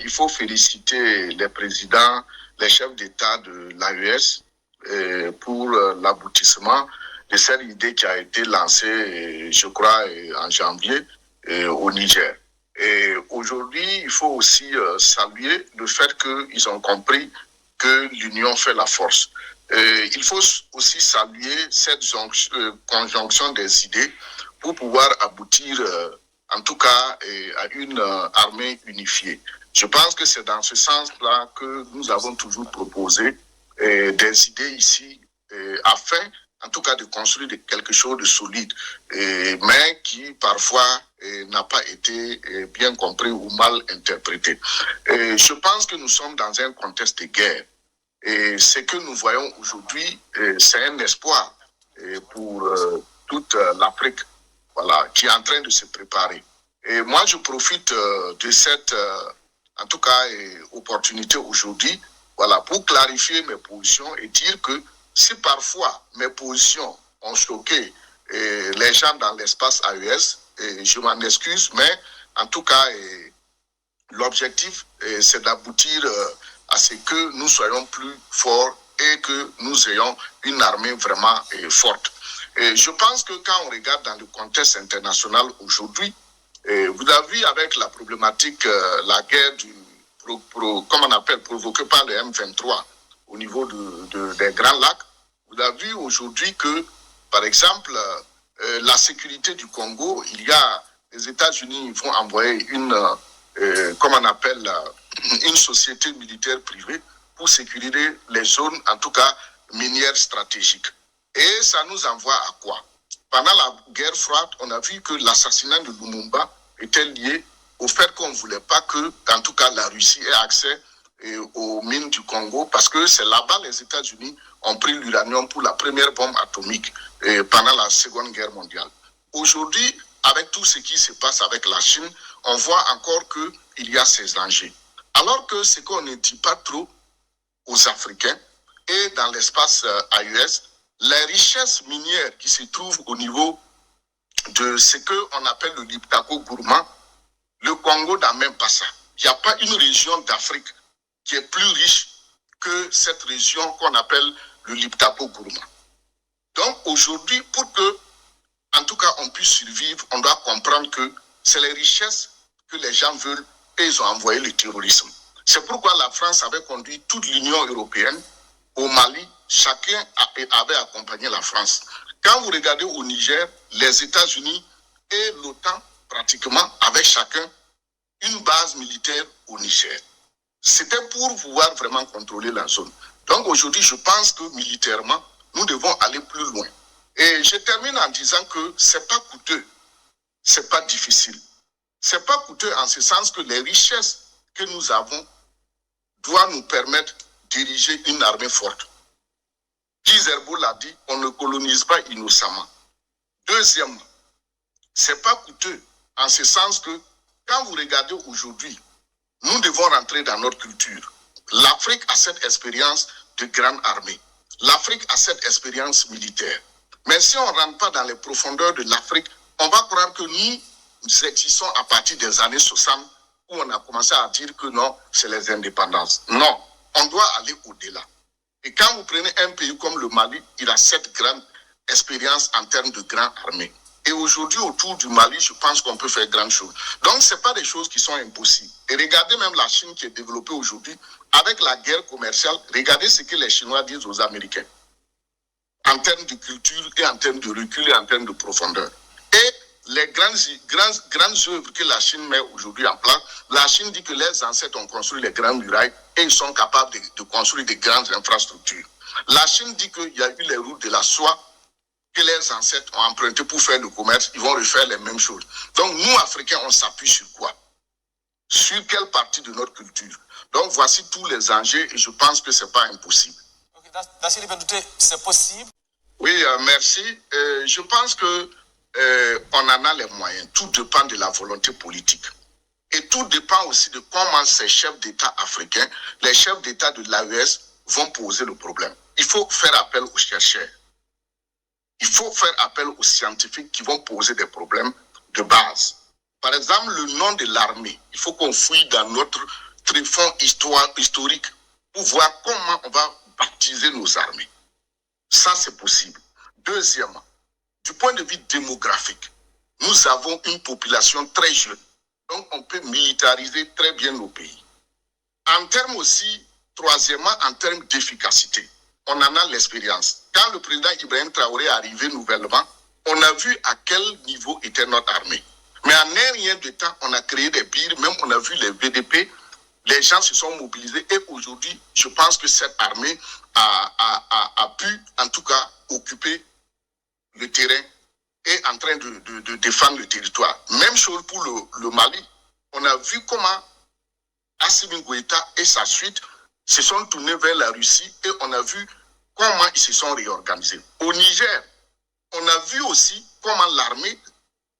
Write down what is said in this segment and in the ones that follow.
il faut féliciter les présidents, les chefs d'État de l'AES pour l'aboutissement de cette idée qui a été lancée, je crois, en janvier au Niger. Et aujourd'hui, il faut aussi saluer le fait qu'ils ont compris que l'union fait la force. Il faut aussi saluer cette conjonction des idées pour pouvoir aboutir, en tout cas, à une armée unifiée. Je pense que c'est dans ce sens-là que nous avons toujours proposé des idées ici afin, en tout cas, de construire quelque chose de solide, mais qui parfois n'a pas été bien compris ou mal interprété. Je pense que nous sommes dans un contexte de guerre. Et ce que nous voyons aujourd'hui, c'est un espoir pour toute l'Afrique, voilà, qui est en train de se préparer. Et moi, je profite de cette, en tout cas, opportunité aujourd'hui, voilà, pour clarifier mes positions et dire que si parfois mes positions ont choqué les gens dans l'espace AES, je m'en excuse, mais en tout cas, l'objectif, c'est d'aboutir à ce que nous soyons plus forts et que nous ayons une armée vraiment forte. Et je pense que quand on regarde dans le contexte international aujourd'hui, vous avez vu avec la problématique, la guerre comme on appelle, provoquée par le M23 au niveau des Grands Lacs, vous avez vu aujourd'hui que, par exemple, la sécurité du Congo, il y a les États-Unis vont envoyer comme on appelle, une société militaire privée pour sécuriser les zones, en tout cas, minières stratégiques. Et ça nous envoie à quoi? Pendant la guerre froide, on a vu que l'assassinat de Lumumba était lié au fait qu'on ne voulait pas que, en tout cas, la Russie ait accès aux mines du Congo, parce que c'est là-bas les États-Unis ont pris l'uranium pour la première bombe atomique pendant la Seconde Guerre mondiale. Aujourd'hui, avec tout ce qui se passe avec la Chine, on voit encore qu'il y a ces enjeux. Alors que ce qu'on ne dit pas trop aux Africains et dans l'espace AES, les richesses minières qui se trouvent au niveau de ce qu'on appelle le Liptako-Gourma, le Congo n'a même pas ça. Il n'y a pas une région d'Afrique qui est plus riche que cette région qu'on appelle le Liptako-Gourma. Donc aujourd'hui, pour que, en tout cas, on puisse survivre, on doit comprendre que c'est les richesses que les gens veulent et ils ont envoyé le terrorisme. C'est pourquoi la France avait conduit toute l'Union européenne au Mali. Chacun avait accompagné la France. Quand vous regardez au Niger, les États-Unis et l'OTAN, pratiquement, avec chacun une base militaire au Niger. C'était pour pouvoir vraiment contrôler la zone. Donc aujourd'hui, je pense que militairement, nous devons aller plus loin. Et je termine en disant que c'est pas coûteux, c'est pas difficile. C'est pas coûteux en ce sens que les richesses que nous avons doivent nous permettre de diriger une armée forte. Guy Zerbo l'a dit, on ne colonise pas innocemment. Deuxièmement, c'est pas coûteux en ce sens que quand vous regardez aujourd'hui, nous devons rentrer dans notre culture. L'Afrique a cette expérience de grande armée. L'Afrique a cette expérience militaire. Mais si on ne rentre pas dans les profondeurs de l'Afrique, on va croire que nous existons à partir des années 60 où on a commencé à dire que non, c'est les indépendances. Non, on doit aller au-delà. Et quand vous prenez un pays comme le Mali, il a cette grande expérience en termes de grande armée. Et aujourd'hui, autour du Mali, je pense qu'on peut faire grandes choses. Donc, ce n'est pas des choses qui sont impossibles. Et regardez même la Chine qui est développée aujourd'hui avec la guerre commerciale. Regardez ce que les Chinois disent aux Américains en termes de culture et en termes de recul et en termes de profondeur. Et les grandes œuvres que la Chine met aujourd'hui en place, la Chine dit que les ancêtres ont construit les grandes murailles et ils sont capables de construire des grandes infrastructures. La Chine dit qu'il y a eu les routes de la soie que les ancêtres ont emprunté pour faire le commerce, ils vont refaire les mêmes choses. Donc nous, Africains, on s'appuie sur quoi? Sur quelle partie de notre culture? Donc voici tous les enjeux et je pense que ce n'est pas impossible. Okay, Dacier Benouté, c'est possible? Oui, merci. Je pense que on en a les moyens. Tout dépend de la volonté politique. Et tout dépend aussi de comment ces chefs d'État africains, les chefs d'État de l'AES vont poser le problème. Il faut faire appel aux chercheurs. Il faut faire appel aux scientifiques qui vont poser des problèmes de base. Par exemple, le nom de l'armée. Il faut qu'on fouille dans notre tréfonds historiques pour voir comment on va baptiser nos armées. Ça, c'est possible. Deuxièmement, du point de vue démographique, nous avons une population très jeune. Donc, on peut militariser très bien nos pays. En termes aussi, troisièmement, en termes d'efficacité, on en a l'expérience. Quand le président Ibrahim Traoré est arrivé nouvellement, on a vu à quel niveau était notre armée. Mais en un rien de temps, on a créé des pires, même on a vu les VDP, les gens se sont mobilisés et aujourd'hui, je pense que cette armée a pu, en tout cas, occuper le terrain et en train de défendre le territoire. Même chose pour le Mali. On a vu comment Assimi Goïta et sa suite se sont tournés vers la Russie et on a vu comment ils se sont réorganisés. Au Niger, on a vu aussi comment l'armée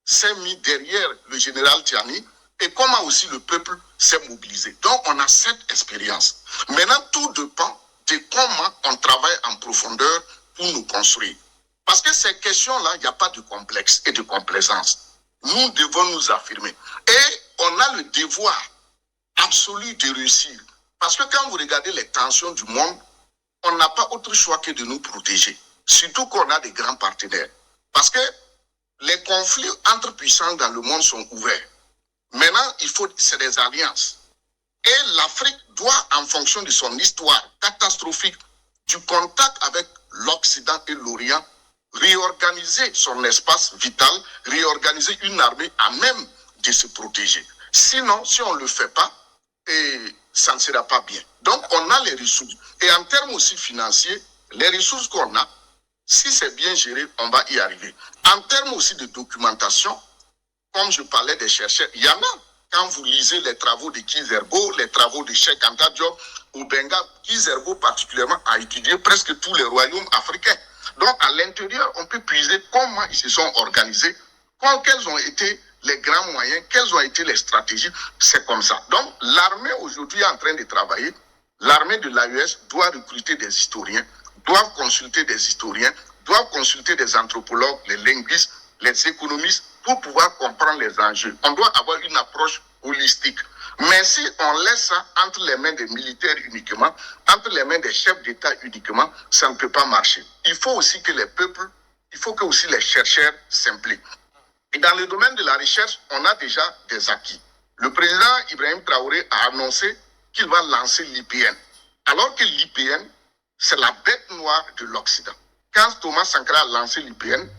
s'est mise derrière le général Tiani et comment aussi le peuple s'est mobilisé. Donc, on a cette expérience. Maintenant, tout dépend de comment on travaille en profondeur pour nous construire. Parce que ces questions-là, il n'y a pas de complexe et de complaisance. Nous devons nous affirmer. Et on a le devoir absolu de réussir. Parce que quand vous regardez les tensions du monde, on n'a pas autre choix que de nous protéger. Surtout qu'on a des grands partenaires. Parce que les conflits entre puissances dans le monde sont ouverts. Maintenant, c'est des alliances. Et l'Afrique doit, en fonction de son histoire catastrophique, du contact avec l'Occident et l'Orient, réorganiser son espace vital, réorganiser une armée à même de se protéger. Sinon, si on ne le fait pas, ça ne sera pas bien. Donc, on a les ressources. Et en termes aussi financiers, les ressources qu'on a, si c'est bien géré, on va y arriver. En termes aussi de documentation, comme je parlais des chercheurs, il y en a. Quand vous lisez les travaux de Kizerbo, les travaux de Cheikh Anta Diop, au Bengale, Kizerbo particulièrement a étudié presque tous les royaumes africains. Donc, à l'intérieur, on peut puiser comment ils se sont organisés, quels ont été les grands moyens, quelles ont été les stratégies. C'est comme ça. Donc, l'armée aujourd'hui est en train de travailler. L'armée de l'AES doit recruter des historiens, doivent consulter des historiens, doivent consulter des anthropologues, les linguistes, les économistes, pour pouvoir comprendre les enjeux. On doit avoir une approche holistique. Mais si on laisse ça entre les mains des militaires uniquement, entre les mains des chefs d'État uniquement, ça ne peut pas marcher. Il faut aussi que les peuples, il faut que aussi les chercheurs s'impliquent. Et dans le domaine de la recherche, on a déjà des acquis. Le président Ibrahim Traoré a annoncé qu'il va lancer l'IPN. Alors que l'IPN, c'est la bête noire de l'Occident. Quand Thomas Sankara a lancé l'IPN,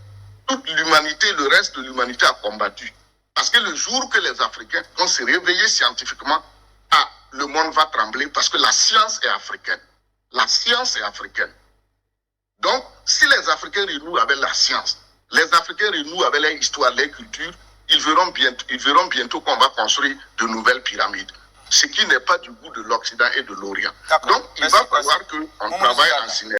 toute l'humanité, le reste de l'humanité a combattu. Parce que le jour que les Africains vont se réveiller scientifiquement, le monde va trembler parce que la science est africaine. La science est africaine. Donc, si les Africains renouent avec la science, les Africains renouent avec leur histoire, leur culture, ils verront bientôt qu'on va construire de nouvelles pyramides. Ce qui n'est pas du goût de l'Occident et de l'Orient. Donc, il va falloir qu'on travaille en synergie.